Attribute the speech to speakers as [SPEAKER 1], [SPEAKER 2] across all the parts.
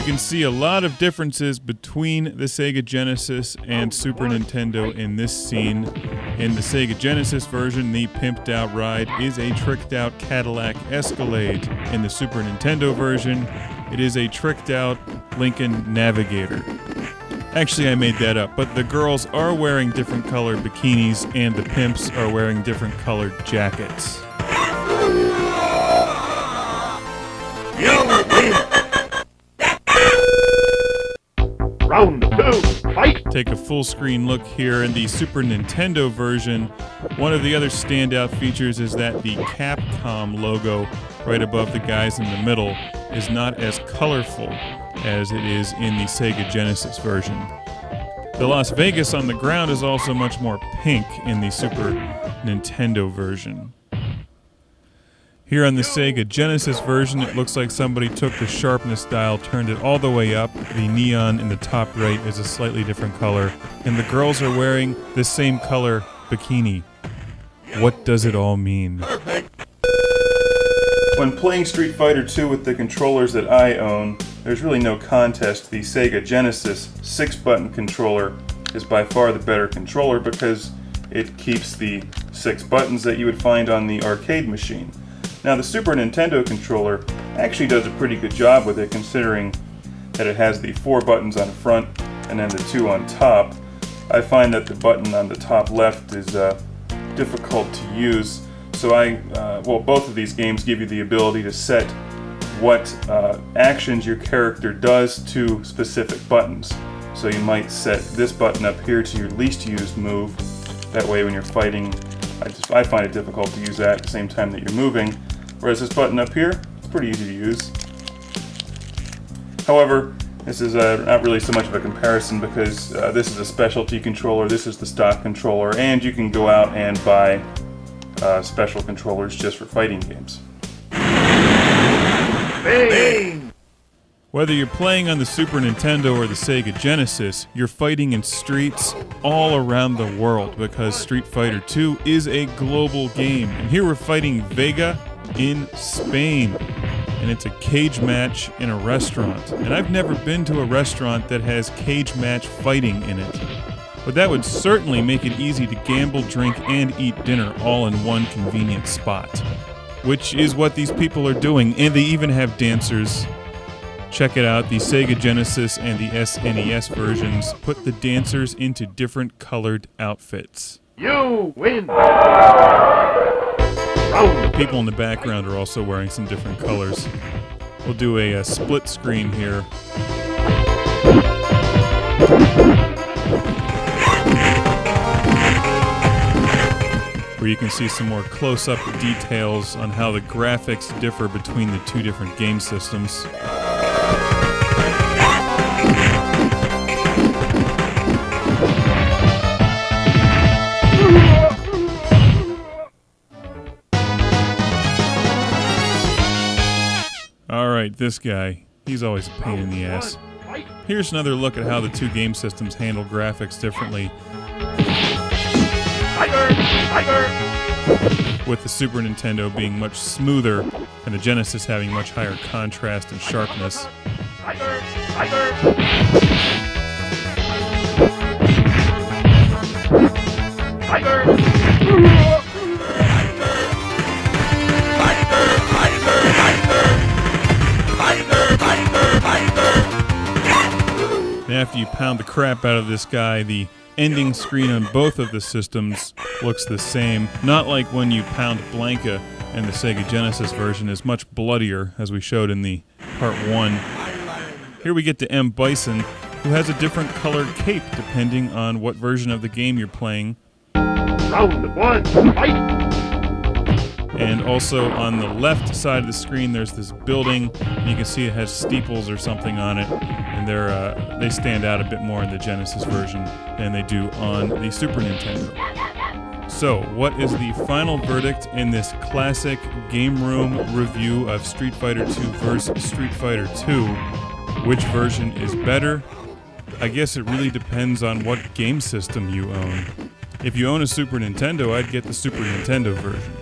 [SPEAKER 1] can see a lot of differences between the Sega Genesis and Super Nintendo in this scene. In the Sega Genesis version, the pimped out ride is a tricked out Cadillac Escalade. In the Super Nintendo version, it is a tricked out Lincoln Navigator. Actually, I made that up, but the girls are wearing different colored bikinis and the pimps are wearing different colored jackets.
[SPEAKER 2] Round 2, fight!
[SPEAKER 1] Take a full screen look here in the Super Nintendo version. One of the other standout features is that the Capcom logo right above the guys in the middle is not as colorful as it is in the Sega Genesis version. The Las Vegas on the ground is also much more pink in the Super Nintendo version. Here on the Sega Genesis version, it looks like somebody took the sharpness dial, turned it all the way up. The neon in the top right is a slightly different color, and the girls are wearing the same color bikini. What does it all mean? When playing Street Fighter II with the controllers that I own, there's really no contest. The Sega Genesis 6-button controller is by far the better controller because it keeps the 6 buttons that you would find on the arcade machine. Now, the Super Nintendo controller actually does a pretty good job with it, considering that it has the 4 buttons on the front and then the 2 on top. I find that the button on the top left is difficult to use, so both of these games give you the ability to set what actions your character does to specific buttons. So you might set this button up here to your least used move. That way when you're fighting, I find it difficult to use that at the same time that you're moving. Whereas this button up here, it's pretty easy to use. However, this is not really so much of a comparison because this is a specialty controller, this is the stock controller, and you can go out and buy special controllers just for fighting games.
[SPEAKER 2] Bang!
[SPEAKER 1] Whether you're playing on the Super Nintendo or the Sega Genesis, you're fighting in streets all around the world because Street Fighter II is a global game. And here we're fighting Vega in Spain. And it's a cage match in a restaurant. And I've never been to a restaurant that has cage match fighting in it. But that would certainly make it easy to gamble, drink, and eat dinner all in one convenient spot. Which is what these people are doing, and they even have dancers. Check it out, the Sega Genesis and the SNES versions put the dancers into different colored outfits.
[SPEAKER 2] You win!
[SPEAKER 1] The people in the background are also wearing some different colors. We'll do a split screen here. Where you can see some more close-up details on how the graphics differ between the two different game systems. Alright, this guy, he's always a pain in the ass. Here's another look at how the two game systems handle graphics differently. With the Super Nintendo being much smoother and the Genesis having much higher contrast and sharpness. And after you pound the crap out of this guy, the ending screen on both of the systems looks the same. Not like when you pound Blanka, and the Sega Genesis version is much bloodier, as we showed in the Part 1. Here we get to M. Bison, who has a different colored cape depending on what version of the game you're playing.
[SPEAKER 2] Round 1, fight!
[SPEAKER 1] And also on the left side of the screen there's this building, and you can see it has steeples or something on it, and they stand out a bit more in the Genesis version than they do on the Super Nintendo. So, what is the final verdict in this classic game room review of Street Fighter II vs. Street Fighter II? Which version is better? I guess it really depends on what game system you own. If you own a Super Nintendo, I'd get the Super Nintendo version.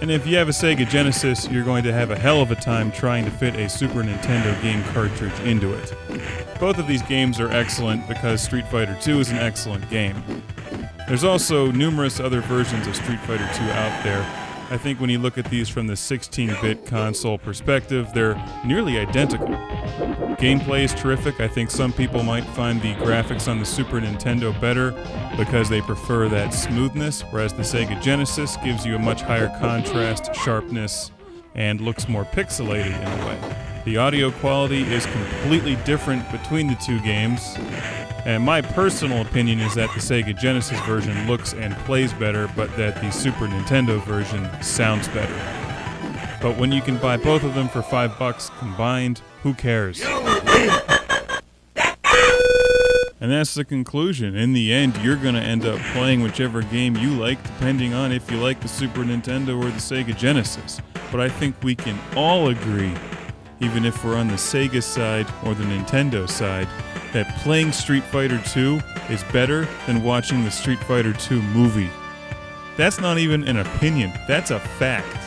[SPEAKER 3] And if you have a Sega Genesis, you're going to have a hell of a time trying to fit a Super Nintendo game cartridge into it. Both of these games are excellent because Street Fighter II is an excellent game. There's also numerous other versions of Street Fighter II out there. I think when you look at these from the 16-bit console perspective, they're nearly identical. Gameplay is terrific. I think some people might find the graphics on the Super Nintendo better because they prefer that smoothness, whereas the Sega Genesis gives you a much higher contrast, sharpness, and looks more pixelated in a way. The audio quality is completely different between the two games, and my personal opinion is that the Sega Genesis version looks and plays better, but that the Super Nintendo version sounds better. But when you can buy both of them for $5 combined, who cares? And that's the conclusion. In the end, you're going to end up playing whichever game you like, depending on if you like the Super Nintendo or the Sega Genesis. But I think we can all agree, even if we're on the Sega side or the Nintendo side, that playing Street Fighter II is better than watching the Street Fighter II movie. That's not even an opinion, that's a fact.